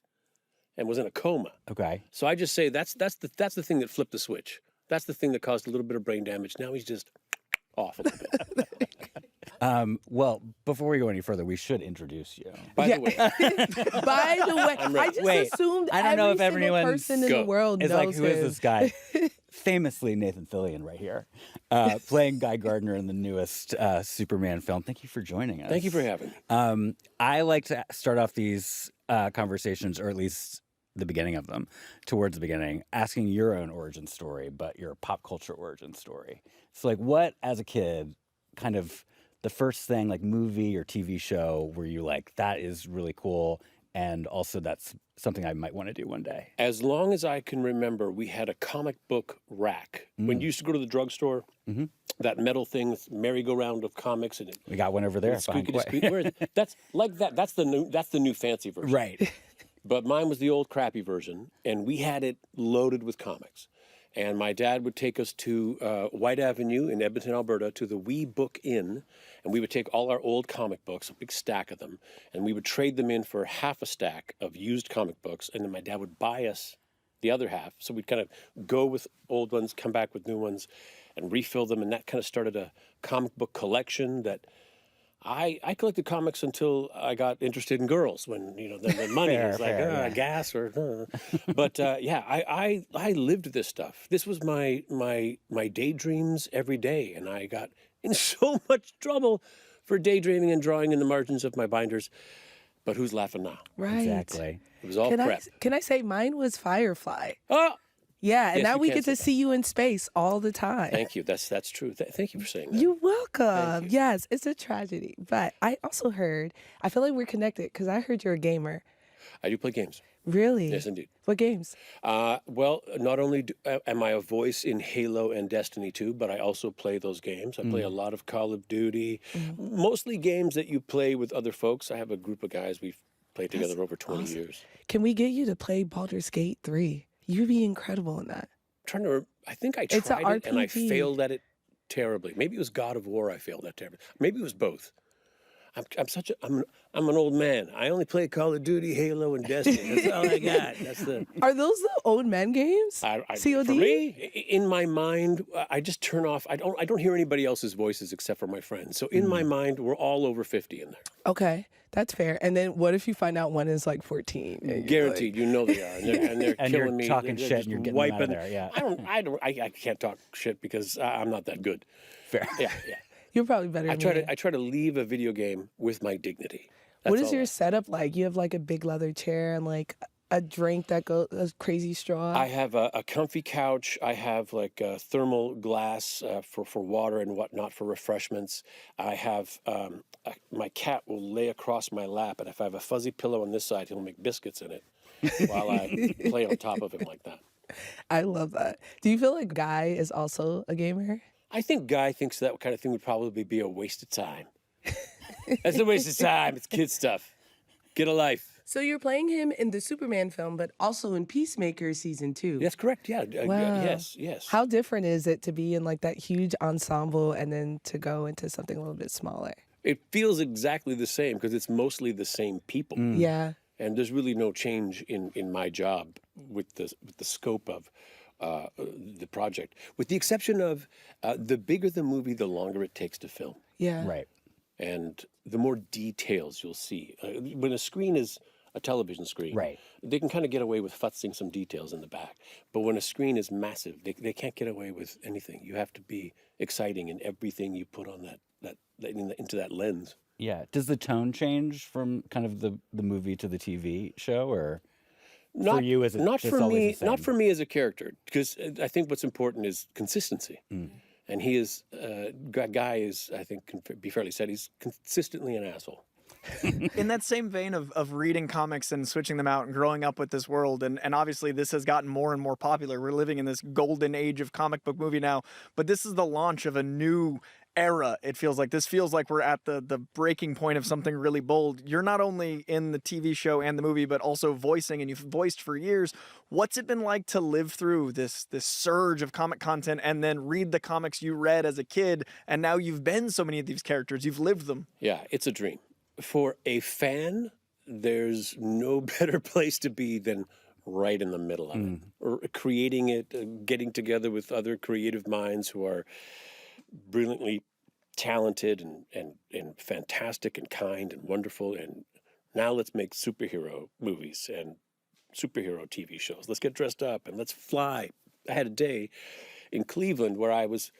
[SPEAKER 5] and was in a coma.
[SPEAKER 2] Okay.
[SPEAKER 5] So I just say that's the thing that flipped the switch. That's the thing that caused a little bit of brain damage. Now he's just off a little bit.
[SPEAKER 2] Well, before we go any further, we should introduce you.
[SPEAKER 5] By the way,
[SPEAKER 1] By the way, I just
[SPEAKER 2] Wait,
[SPEAKER 1] assumed
[SPEAKER 2] I don't know if
[SPEAKER 1] every single
[SPEAKER 2] everyone's-
[SPEAKER 1] person in
[SPEAKER 5] Go.
[SPEAKER 1] the world
[SPEAKER 2] It's
[SPEAKER 1] knows
[SPEAKER 2] like, who is
[SPEAKER 1] him.
[SPEAKER 2] this guy? Famously Nathan Fillion right here, playing Guy Gardner in the newest Superman film. Thank you for joining us.
[SPEAKER 5] thank you for having me.
[SPEAKER 2] I like to start off these conversations, or at least the beginning of them, towards the beginning, asking your own origin story, but your pop culture origin story. So, like, what, as a kid, kind of the first thing, like movie or TV show, were you like, that is really cool, and also that's something I might want to do one day?
[SPEAKER 5] As long as I can remember, we had a comic book rack. When you used to go to the drugstore, that metal thing, merry-go-round of comics, and
[SPEAKER 2] We got one over there. behind
[SPEAKER 5] squeaky to
[SPEAKER 2] Quay.
[SPEAKER 5] squeak. Where is it? That's like that. That's the new fancy version.
[SPEAKER 2] Right.
[SPEAKER 5] But mine was the old crappy version, and we had it loaded with comics. And my dad would take us to White Avenue in Edmonton, Alberta, to the Wee Book Inn, and we would take all our old comic books, a big stack of them, and we would trade them in for half a stack of used comic books, and then my dad would buy us the other half. So we'd kind of go with old ones, come back with new ones, and refill them, and that kind of started a comic book collection that I collected comics until I got interested in girls, when, you know, then money
[SPEAKER 2] Fair,
[SPEAKER 5] was like
[SPEAKER 2] yeah.
[SPEAKER 5] gas or but yeah, I lived this stuff. This was my daydreams every day, and I got in so much trouble for daydreaming and drawing in the margins of my binders. But who's laughing now?
[SPEAKER 1] Right.
[SPEAKER 2] Exactly.
[SPEAKER 5] It was all
[SPEAKER 1] Can
[SPEAKER 5] prep.
[SPEAKER 1] I say mine was Firefly?
[SPEAKER 5] Oh,
[SPEAKER 1] Yeah, and
[SPEAKER 5] Yes,
[SPEAKER 1] now
[SPEAKER 5] you
[SPEAKER 1] we
[SPEAKER 5] can
[SPEAKER 1] get to
[SPEAKER 5] say that.
[SPEAKER 1] see you in space all the time.
[SPEAKER 5] thank you. That's true. Thank you for saying that.
[SPEAKER 1] You're welcome.
[SPEAKER 5] you.
[SPEAKER 1] Yes, it's a tragedy. But I also heard, I feel like we're connected because I heard you're a gamer.
[SPEAKER 5] I do play games.
[SPEAKER 1] Really?
[SPEAKER 5] Yes, indeed.
[SPEAKER 1] What games?
[SPEAKER 5] Well, not only am I a voice in Halo and Destiny 2, but I also play those games. I play a lot of Call of Duty, mostly games that you play with other folks. I have a group of guys we've played together over 20 years.
[SPEAKER 1] Can we get you to play Baldur's Gate 3? You'd be incredible in that.
[SPEAKER 5] I think I
[SPEAKER 1] It's a
[SPEAKER 5] tried it and I
[SPEAKER 1] RPG.
[SPEAKER 5] failed at it terribly. Maybe it was God of War I failed at terribly. Maybe it was both. I'm an old man. I only play Call of Duty, Halo, and Destiny. That's all I got. That's the
[SPEAKER 1] Are those the old men games? COD?
[SPEAKER 5] For me, in my mind, I just turn off. I don't hear anybody else's voices except for my friends. So in my mind, we're all over 50 in there.
[SPEAKER 1] Okay, that's fair. And then what if you find out one is like 14? and you're
[SPEAKER 5] Guaranteed, you know they are, and they're
[SPEAKER 2] And
[SPEAKER 5] killing
[SPEAKER 2] you're
[SPEAKER 5] me.
[SPEAKER 2] talking
[SPEAKER 5] They're
[SPEAKER 2] shit
[SPEAKER 5] just
[SPEAKER 2] and you're getting them out of
[SPEAKER 5] wiping.
[SPEAKER 2] there, yeah.
[SPEAKER 5] I can't talk shit because I'm not that good.
[SPEAKER 2] Fair.
[SPEAKER 5] Yeah.
[SPEAKER 1] You're probably better
[SPEAKER 5] I
[SPEAKER 1] than me.
[SPEAKER 5] try to leave a video game with my dignity.
[SPEAKER 1] What
[SPEAKER 5] That's
[SPEAKER 1] is
[SPEAKER 5] all
[SPEAKER 1] your
[SPEAKER 5] I-
[SPEAKER 1] setup like? You have like a big leather chair and like a drink that goes a crazy straw.
[SPEAKER 5] I have a comfy couch. I have like a thermal glass for water and whatnot for refreshments. I have my cat will lay across my lap, and if I have a fuzzy pillow on this side, he'll make biscuits in it while I play on top of him like that.
[SPEAKER 1] I love that. Do you feel like Guy is also a gamer?
[SPEAKER 5] I think Guy thinks that kind of thing would probably be a waste of time. That's a waste of time. It's kid stuff. Get a life.
[SPEAKER 1] So you're playing him in the Superman film, but also in Peacemaker season 2.
[SPEAKER 5] That's correct. Yeah.
[SPEAKER 1] Wow.
[SPEAKER 5] Yes.
[SPEAKER 1] How different is it to be in like that huge ensemble and then to go into something a little bit smaller?
[SPEAKER 5] It feels exactly the same because it's mostly the same people.
[SPEAKER 1] Yeah.
[SPEAKER 5] And there's really no change in my job with the scope of the project, with the exception of the bigger the movie, the longer it takes to film.
[SPEAKER 1] Yeah.
[SPEAKER 2] Right.
[SPEAKER 5] And the more details you'll see. When a screen is a television screen,
[SPEAKER 2] Right.
[SPEAKER 5] they can kind of get away with futzing some details in the back. But when a screen is massive, they can't get away with anything. You have to be exciting in everything you put on into that lens.
[SPEAKER 2] Yeah. Does the tone change from kind of the movie to the TV show, or for you is it
[SPEAKER 5] not
[SPEAKER 2] just
[SPEAKER 5] for
[SPEAKER 2] always
[SPEAKER 5] me?
[SPEAKER 2] the
[SPEAKER 5] Not
[SPEAKER 2] same?
[SPEAKER 5] for me as a character, because I think what's important is consistency. And he is Guy is, I think, can be fairly said, he's consistently an asshole.
[SPEAKER 3] In that same vein of reading comics and switching them out and growing up with this world, and obviously this has gotten more and more popular. We're living in this golden age of comic book movie now, but this is the launch of a new era. It feels like we're at the breaking point of something really bold. You're not only in the TV show and the movie, but also voicing, and you've voiced for years. What's it been like to live through this surge of comic content and then read the comics you read as a kid, and now you've been so many of these characters, you've lived them?
[SPEAKER 5] Yeah, it's a dream. For a fan, there's no better place to be than right in the middle of it, or creating it, getting together with other creative minds who are brilliantly talented and fantastic and kind and wonderful. And now let's make superhero movies and superhero TV shows. Let's get dressed up and let's fly. I had a day in Cleveland where I was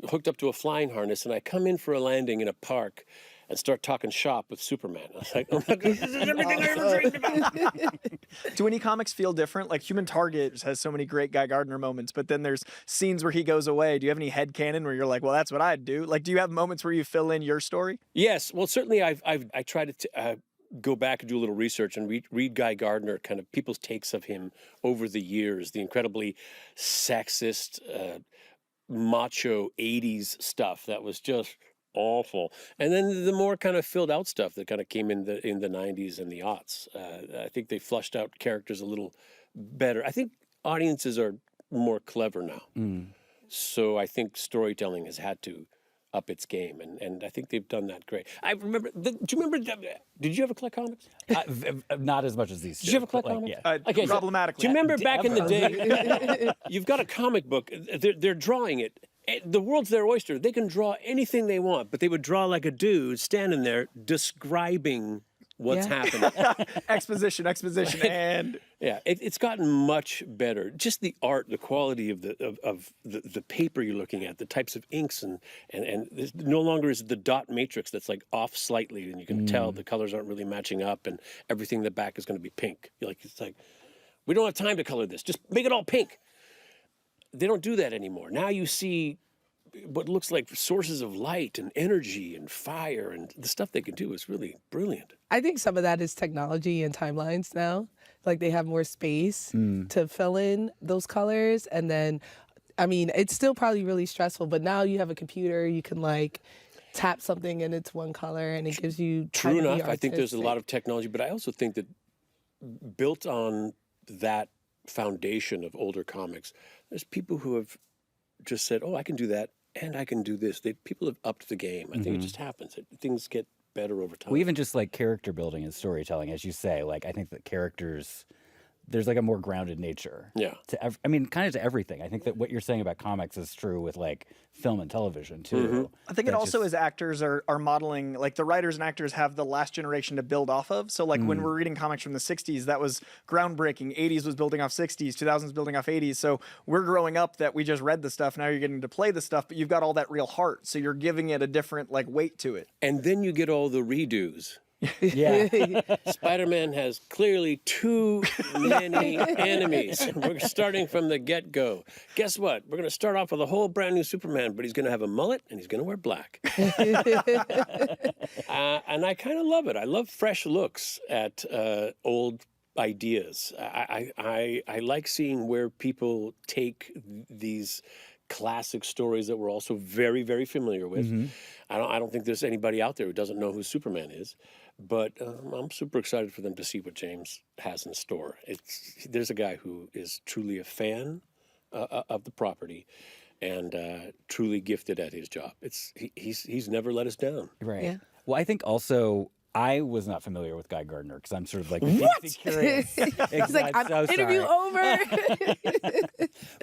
[SPEAKER 5] hooked up to a flying harness, and I come in for a landing in a park and start talking shop with Superman. I was like, oh my God, this is everything I ever dreamed about.
[SPEAKER 3] Do any comics feel different? Like Human Target has so many great Guy Gardner moments, but then there's scenes where he goes away. Do you have any headcanon where you're like, well, that's what I'd do? Like, do you have moments where you fill in your story?
[SPEAKER 5] Yes. Well, certainly I try to go back and do a little research and read Guy Gardner, kind of people's takes of him over the years, the incredibly sexist, macho 80s stuff that was just awful, and then the more kind of filled out stuff that kind of came in the 90s and the aughts. I think they flushed out characters a little better. I think audiences are more clever now, so I think storytelling has had to up its game, and I think they've done that great. I remember. Do you remember? Did you ever collect comics?
[SPEAKER 2] Not as much as these.
[SPEAKER 5] Did you ever collect comics?
[SPEAKER 2] Yeah.
[SPEAKER 5] Okay,
[SPEAKER 3] problematically.
[SPEAKER 5] Do you remember back in the day? You've got a comic book. They're drawing it. The world's their oyster. They can draw anything they want, but they would draw like a dude standing there describing what's happening.
[SPEAKER 3] exposition, and
[SPEAKER 5] yeah, it's gotten much better. Just the art, the quality of the paper you're looking at, the types of inks, and there's no longer is the dot matrix that's like off slightly, and you can tell the colors aren't really matching up, and everything in the back is going to be pink. It's like, we don't have time to color this. Just make it all pink. They don't do that anymore. Now you see what looks like sources of light and energy and fire, and the stuff they can do is really brilliant.
[SPEAKER 1] I think some of that is technology and timelines now. Like they have more space to fill in those colors. And then, I mean, it's still probably really stressful, but now you have a computer, you can like tap something and it's one color and it gives you
[SPEAKER 5] True enough. I think there's a lot of technology, but I also think that built on that foundation of older comics, there's people who have just said, oh, I can do that and I can do this. People have upped the game. I think it just happens. Things get better over time.
[SPEAKER 2] Well, even just like character building and storytelling, as you say, like I think that characters, there's like a more grounded nature.
[SPEAKER 5] Yeah.
[SPEAKER 2] Kind of to everything. I think that what you're saying about comics is true with like film and television too.
[SPEAKER 3] I think it also is actors are modeling, like the writers and actors have the last generation to build off of. So like when we're reading comics from the 60s, that was groundbreaking. 80s was building off 60s, 2000s building off 80s. So we're growing up that we just read the stuff. Now you're getting to play the stuff, but you've got all that real heart. So you're giving it a different like weight to it.
[SPEAKER 5] And then you get all the redos.
[SPEAKER 2] Yeah.
[SPEAKER 5] Spider-Man has clearly too many enemies. We're starting from the get-go. Guess what? We're going to start off with a whole brand new Superman, but he's going to have a mullet and he's going to wear black. And I kind of love it. I love fresh looks at old ideas. I like seeing where people take these classic stories that we're also very, very familiar with. I don't think there's anybody out there who doesn't know who Superman is, but I'm super excited for them to see what James has in store. There's a guy who is truly a fan of the property and truly gifted at his job. He's never let us down.
[SPEAKER 2] Right.
[SPEAKER 1] Yeah.
[SPEAKER 2] Well, I think also I was not familiar with Guy Gardner because I'm sort of like curious.
[SPEAKER 1] He's like, I'm
[SPEAKER 2] so
[SPEAKER 1] interview over.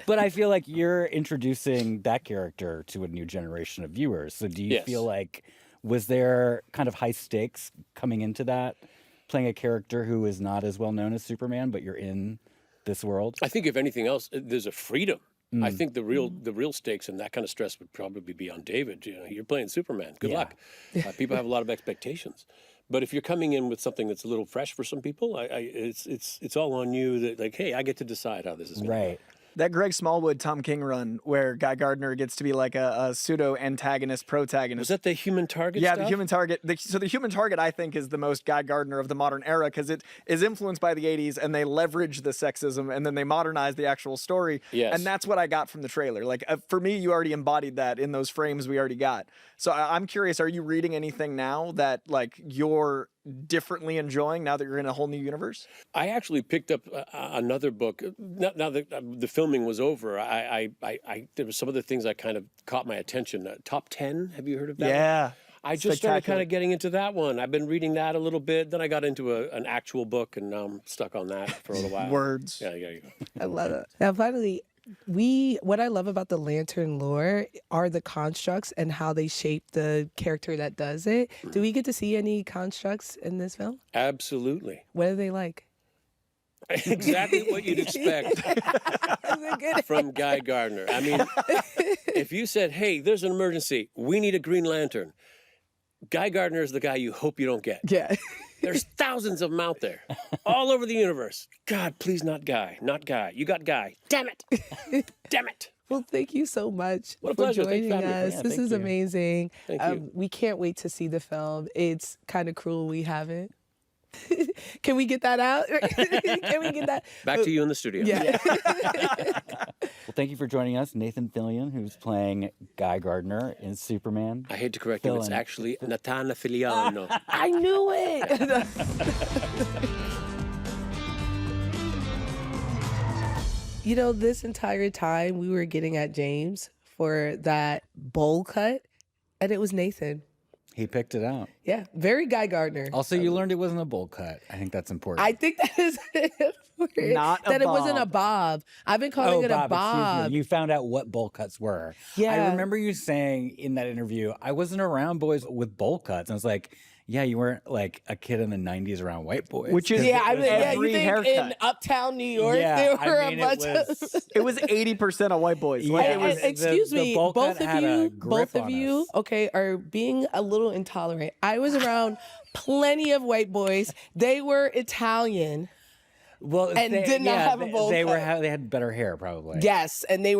[SPEAKER 2] But I feel like you're introducing that character to a new generation of viewers. So do you feel like, was there kind of high stakes coming into that, playing a character who is not as well known as Superman, but you're in this world?
[SPEAKER 5] I think if anything else, there's a freedom. I think the real stakes and that kind of stress would probably be on David. You're playing Superman. Good luck. People have a lot of expectations. But if you're coming in with something that's a little fresh for some people, it's all on you. That like, hey, I get to decide how this is going to go.
[SPEAKER 3] That Greg Smallwood, Tom King run where Guy Gardner gets to be like a pseudo-antagonist, protagonist.
[SPEAKER 5] Was that the Human Target
[SPEAKER 3] Yeah,
[SPEAKER 5] stuff?
[SPEAKER 3] the Human Target. So the Human Target, I think, is the most Guy Gardner of the modern era because it is influenced by the 80s and they leverage the sexism and then they modernize the actual story.
[SPEAKER 5] Yes.
[SPEAKER 3] And that's what I got from the trailer. Like, for me, you already embodied that in those frames we already got. So I'm curious, are you reading anything now that, like, you're differently enjoying now that you're in a whole new universe?
[SPEAKER 5] I actually picked up another book. Now that the filming was over, there were some of the things that kind of caught my attention. Top 10, have you heard of that?
[SPEAKER 3] Yeah.
[SPEAKER 5] I just started kind of getting into that one. I've been reading that a little bit. Then I got into an actual book, and now I'm stuck on that for a little while.
[SPEAKER 3] Words.
[SPEAKER 5] Yeah, you go.
[SPEAKER 1] I love it. Now, finally, what I love about the Lantern lore are the constructs and how they shape the character that does it. Do we get to see any constructs in this film?
[SPEAKER 5] Absolutely.
[SPEAKER 1] What are they like?
[SPEAKER 5] Exactly what you'd expect from Guy Gardner. I mean, if you said, hey, there's an emergency, we need a Green Lantern, Guy Gardner is the guy you hope you don't get.
[SPEAKER 1] Yeah.
[SPEAKER 5] There's thousands of them out there, all over the universe. God, please, not Guy. Not Guy. You got Guy. Damn it. Damn it.
[SPEAKER 1] Well, thank you so much
[SPEAKER 5] What a
[SPEAKER 1] for
[SPEAKER 5] pleasure. Thanks
[SPEAKER 1] joining
[SPEAKER 5] for having me.
[SPEAKER 1] us.
[SPEAKER 5] Yeah,
[SPEAKER 1] This
[SPEAKER 2] thank
[SPEAKER 1] is
[SPEAKER 2] you.
[SPEAKER 1] amazing.
[SPEAKER 5] Thank you.
[SPEAKER 1] We can't wait to see the film. It's kind of cruel we haven't. Can we get that out? Can we get that?
[SPEAKER 5] Back to you in the studio.
[SPEAKER 1] Yeah.
[SPEAKER 2] Well, thank you for joining us, Nathan Fillion, who's playing Guy Gardner in Superman.
[SPEAKER 5] I hate to correct you, it's
[SPEAKER 2] Villain.
[SPEAKER 5] actually Nathan Fillion.
[SPEAKER 1] I knew it. You know, this entire time we were getting at James for that bowl cut, and it was Nathan.
[SPEAKER 2] He picked it out.
[SPEAKER 1] Yeah, very Guy Gardner.
[SPEAKER 2] Also, you learned it wasn't a bowl cut. I think that's important.
[SPEAKER 1] I think that is important.
[SPEAKER 3] Not a
[SPEAKER 1] that it wasn't a
[SPEAKER 3] bob.
[SPEAKER 1] bob. I've been calling it a
[SPEAKER 2] Excuse
[SPEAKER 1] bob.
[SPEAKER 2] me. You found out what bowl cuts were.
[SPEAKER 1] Yeah.
[SPEAKER 2] I remember you saying in that interview, I wasn't around boys with bowl cuts. And I was like, yeah, you weren't like a kid in the 90s around white boys.
[SPEAKER 3] Which is
[SPEAKER 1] Yeah, I mean, yeah, you
[SPEAKER 3] every
[SPEAKER 1] think
[SPEAKER 3] haircut.
[SPEAKER 1] in uptown New York
[SPEAKER 2] Yeah,
[SPEAKER 1] there were
[SPEAKER 2] I mean,
[SPEAKER 1] a bunch of.
[SPEAKER 3] It was 80% of white boys. Like,
[SPEAKER 2] Yeah.
[SPEAKER 3] it was,
[SPEAKER 1] And excuse
[SPEAKER 2] the
[SPEAKER 1] me,
[SPEAKER 2] bowl
[SPEAKER 1] both
[SPEAKER 2] cut
[SPEAKER 1] of
[SPEAKER 2] had a
[SPEAKER 1] you,
[SPEAKER 2] grip on us.
[SPEAKER 1] okay, are being a little intolerant. I was around plenty of white boys. They were Italian.
[SPEAKER 2] well,
[SPEAKER 1] and did not have a bowl
[SPEAKER 2] They
[SPEAKER 1] cut.
[SPEAKER 2] they had better hair, probably.
[SPEAKER 1] Yes, and it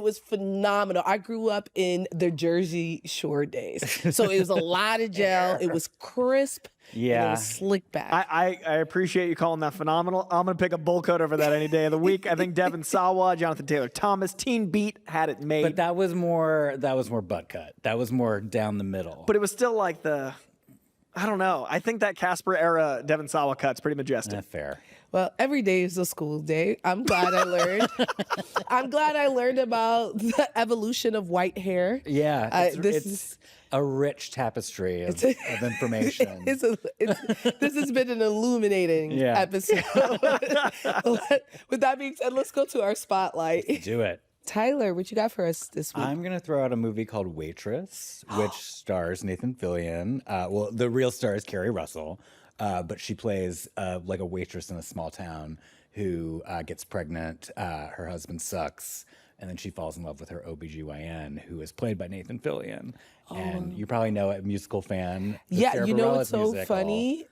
[SPEAKER 1] was phenomenal. I grew up in the Jersey Shore days. So it was a lot of gel. It was crisp. And it
[SPEAKER 2] Yeah.
[SPEAKER 1] was slick back.
[SPEAKER 3] I appreciate you calling that phenomenal. I'm going to pick a bull cut over that any day of the week. I think Devin Sawa, Jonathan Taylor Thomas, Teen Beat had it made.
[SPEAKER 2] But that was more butt cut. That was more down the middle.
[SPEAKER 3] But it was still like I don't know. I think that Casper era Devin Sawa cut's pretty majestic.
[SPEAKER 2] Fair.
[SPEAKER 1] Well, every day is a school day. I'm glad I learned. I'm glad I learned about the evolution of white hair.
[SPEAKER 2] Yeah.
[SPEAKER 1] This
[SPEAKER 2] It's
[SPEAKER 1] is
[SPEAKER 2] a rich tapestry of information.
[SPEAKER 1] this has been an illuminating
[SPEAKER 2] Yeah.
[SPEAKER 1] episode. With that being said, let's go to our spotlight.
[SPEAKER 2] Do it.
[SPEAKER 1] Tyler, what you got for us this week?
[SPEAKER 2] I'm going to throw out a movie called Waitress, which stars Nathan Fillion. Well, the real star is Kerry Russell, but she plays like a waitress in a small town who gets pregnant. Her husband sucks. And then she falls in love with her OBGYN, who is played by Nathan Fillion. And you probably know it, musical fan. the
[SPEAKER 1] Yeah,
[SPEAKER 2] Sarah
[SPEAKER 1] you know what's
[SPEAKER 2] Bareilles
[SPEAKER 1] so
[SPEAKER 2] musical.
[SPEAKER 1] funny?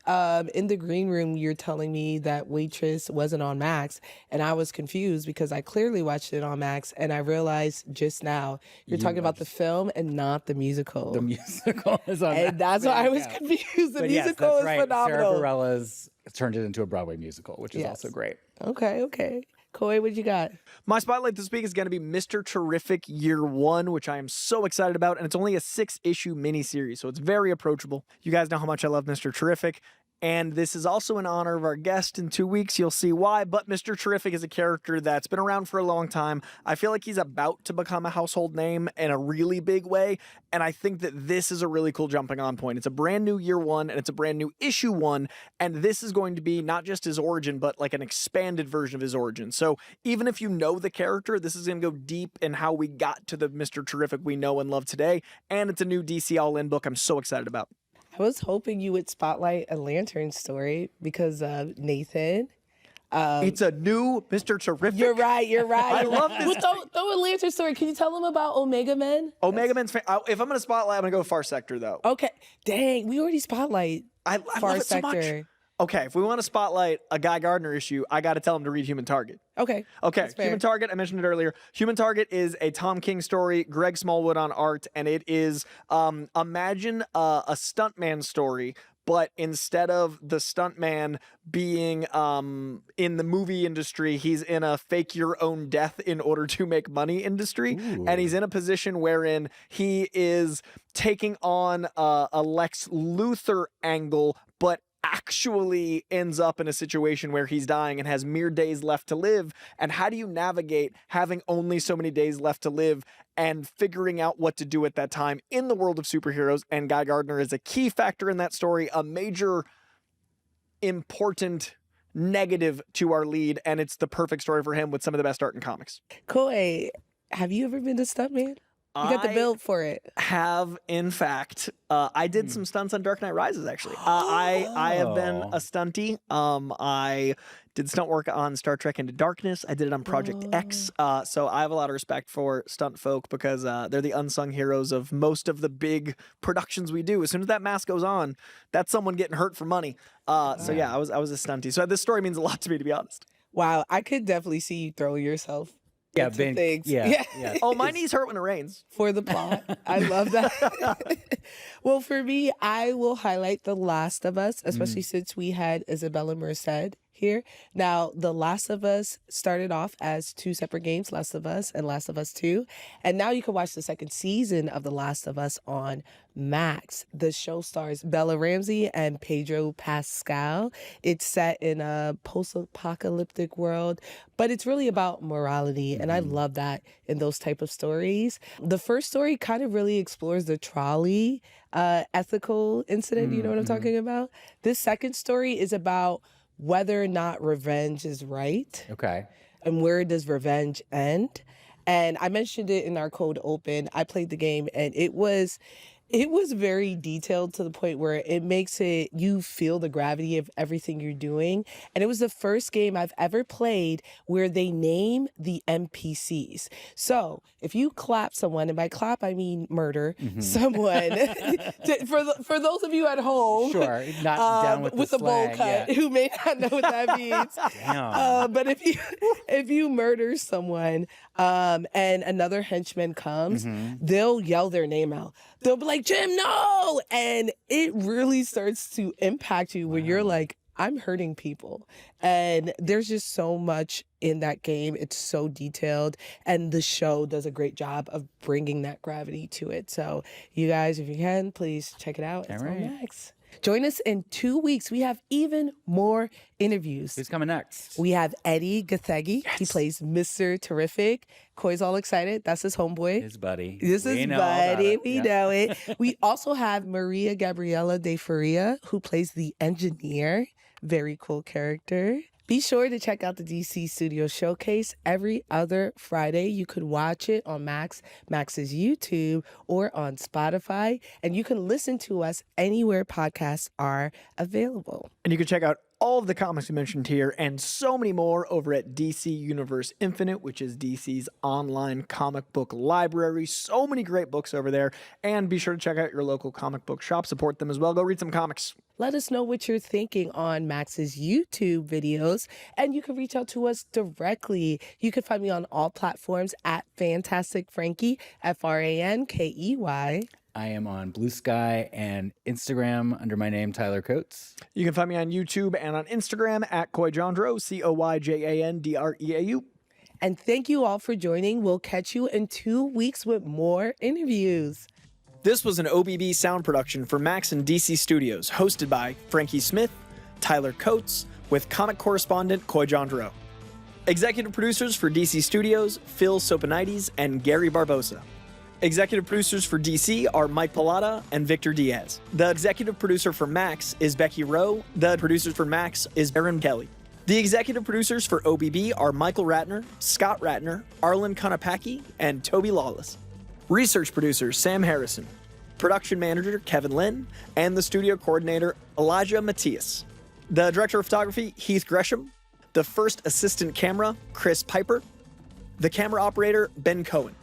[SPEAKER 1] In the green room, you're telling me that Waitress wasn't on Max, and I was confused because I clearly watched it on Max, and I realized just now you're talking about the film and not the musical.
[SPEAKER 2] The musical is on
[SPEAKER 1] and that's why I was
[SPEAKER 2] Yeah.
[SPEAKER 1] confused. The
[SPEAKER 2] But yes,
[SPEAKER 1] musical
[SPEAKER 2] that's
[SPEAKER 1] is
[SPEAKER 2] right.
[SPEAKER 1] phenomenal.
[SPEAKER 2] Sarah Bareilles turned it into a Broadway musical, which is
[SPEAKER 1] Yes.
[SPEAKER 2] also great.
[SPEAKER 1] Okay. Koi, what you got?
[SPEAKER 3] My spotlight this week is going to be Mr. Terrific Year 1, which I am so excited about. And it's only a 6-issue miniseries, so it's very approachable. You guys know how much I love Mr. Terrific. And this is also in honor of our guest in 2 weeks. You'll see why. But Mr. Terrific is a character that's been around for a long time. I feel like he's about to become a household name in a really big way. And I think that this is a really cool jumping on point. It's a brand new Year 1 and it's a brand new issue 1. And this is going to be not just his origin, but like an expanded version of his origin. So even if you know the character, this is going to go deep in how we got to the Mr. Terrific we know and love today. And it's a new DC All-In book I'm so excited about.
[SPEAKER 1] I was hoping you would spotlight a Lantern story because of Nathan.
[SPEAKER 3] It's a new Mr. Terrific.
[SPEAKER 1] You're right.
[SPEAKER 3] I love this.
[SPEAKER 1] Well, throw a Lantern story. Can you tell them about Omega Men?
[SPEAKER 3] Omega Men's if I'm going to spotlight, I'm going to go Far Sector, though.
[SPEAKER 1] Okay. Dang, we already spotlight
[SPEAKER 3] I
[SPEAKER 1] Far
[SPEAKER 3] love it so much.
[SPEAKER 1] Sector.
[SPEAKER 3] Okay, if we want to spotlight a Guy Gardner issue, I got to tell him to read Human Target.
[SPEAKER 1] Okay.
[SPEAKER 3] Okay, Human Target, I mentioned it earlier. Human Target is a Tom King story, Greg Smallwood on art, and it is, imagine a stuntman story, but instead of the stuntman being in the movie industry, he's in a fake your own death in order to make money industry. Ooh. And he's in a position wherein he is taking on a Lex Luthor angle, but actually ends up in a situation where he's dying and has mere days left to live. And how do you navigate having only so many days left to live and figuring out what to do at that time in the world of superheroes? And Guy Gardner is a key factor in that story, a major important negative to our lead, and it's the perfect story for him with some of the best art in comics.
[SPEAKER 1] Koi, have you ever been a stuntman? You got the build for it.
[SPEAKER 3] Have, in fact. I did some stunts on Dark Knight Rises, actually. I have been a stunty. I did stunt work on Star Trek Into Darkness. I did it on Project X. So I have a lot of respect for stunt folk because they're the unsung heroes of most of the big productions we do. As soon as that mask goes on, that's someone getting hurt for money. So yeah, I was a stunty. So this story means a lot to me, to be honest.
[SPEAKER 1] Wow, I could definitely see you throw yourself.
[SPEAKER 2] Yeah,
[SPEAKER 1] things.
[SPEAKER 2] Yeah.
[SPEAKER 3] Oh, my knees hurt when it rains.
[SPEAKER 1] For the plot. I love that. Well, for me, I will highlight The Last of Us, especially since we had Isabela Merced here. Now, The Last of Us started off as two separate games, Last of Us and Last of Us 2. And now you can watch the second season of The Last of Us on Max. The show stars Bella Ramsey and Pedro Pascal. It's set in a post-apocalyptic world, but it's really about morality, and I love that in those type of stories. The first story kind of really explores the trolley ethical incident. You know what I'm talking about? This second story is about whether or not revenge is right.
[SPEAKER 2] Okay.
[SPEAKER 1] And where does revenge end? And I mentioned it in our cold open. I played the game, and it was very detailed to the point where it makes you feel the gravity of everything you're doing. And it was the first game I've ever played where they name the NPCs. So if you clap someone, and by clap I mean murder someone, for those of you at home,
[SPEAKER 2] sure, not down with
[SPEAKER 1] the bowl cut, who may not know what that means.
[SPEAKER 2] Damn.
[SPEAKER 1] But if you murder someone and another henchman comes, they'll yell their name out. They'll be like, Jim, no! And it really starts to impact you when you're like, I'm hurting people. And there's just so much in that game. It's so detailed. And the show does a great job of bringing that gravity to it. So you guys, if you can, please check it out. It's on Max. Join us in 2 weeks. We have even more interviews.
[SPEAKER 2] Who's coming next?
[SPEAKER 1] We have Eddie Gathegi.
[SPEAKER 2] Yes.
[SPEAKER 1] He plays Mr. Terrific. Koi's all excited. That's his homeboy.
[SPEAKER 2] His buddy.
[SPEAKER 1] This is buddy. We know it. We also have Maria Gabriela de Faria, who plays the engineer. Very cool character. Be sure to check out the DC Studio Showcase every other Friday. You could watch it on Max's YouTube, or on Spotify. And you can listen to us anywhere podcasts are available.
[SPEAKER 3] And you can check out all of the comics we mentioned here and so many more over at DC Universe Infinite, which is DC's online comic book library. So many great books over there. And be sure to check out your local comic book shop. Support them as well. Go read some comics.
[SPEAKER 1] Let us know what you're thinking on Max's YouTube videos, and you can reach out to us directly. You can find me on all platforms at Fantastic Frankie, Frankey.
[SPEAKER 2] I am on Blue Sky and Instagram under my name, Tyler Coates.
[SPEAKER 3] You can find me on YouTube and on Instagram at Koyjandreau, Coyjandreau.
[SPEAKER 1] And thank you all for joining. We'll catch you in 2 weeks with more interviews.
[SPEAKER 3] This was an OBB sound production for Max and DC Studios, hosted by Frankie Smith, Tyler Coates, with comic correspondent Koyjandreau. Executive producers for DC Studios, Phil Soponides and Gary Barbosa. Executive producers for DC are Mike Pallotta and Victor Diaz. The executive producer for Max is Becky Rowe. The producers for Max is Aaron Kelly. The executive producers for OBB are Michael Ratner, Scott Ratner, Arlen Konopacki, and Toby Lawless. Research producer Sam Harrison. Production manager Kevin Lynn. And the studio coordinator Elijah Matias. The director of photography Heath Gresham. The first assistant camera Chris Piper. The camera operator Ben Cohen.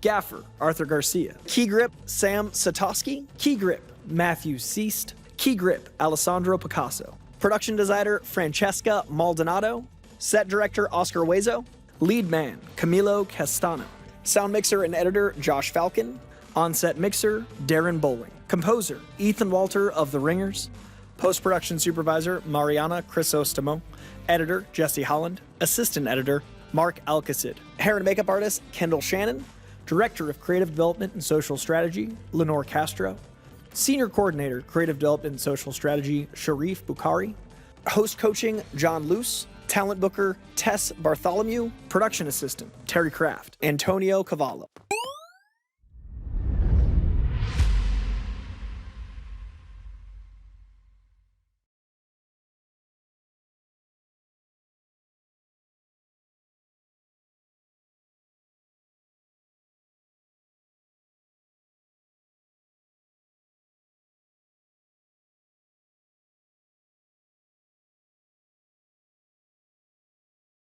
[SPEAKER 3] Gaffer Arthur Garcia. Key grip Sam Satosky. Key grip Matthew Seast. Key grip Alessandro Picasso. Production designer Francesca Maldonado. Set director Oscar Hueso. Lead man Camilo Castano. Sound mixer and editor Josh Falcon. On-set mixer Darren Bowling. Composer Ethan Walter of The Ringers. Post-production supervisor Mariana Crisostamo. Editor Jesse Holland. Assistant editor Mark Alcacid. Hair and makeup artist Kendall Shannon. Director of Creative Development and Social Strategy Lenore Castro. Senior Coordinator, Creative Development and Social Strategy, Sharif Bukhari. Host Coaching, John Luce. Talent Booker, Tess Bartholomew. Production Assistant, Terry Kraft. Antonio Cavallo.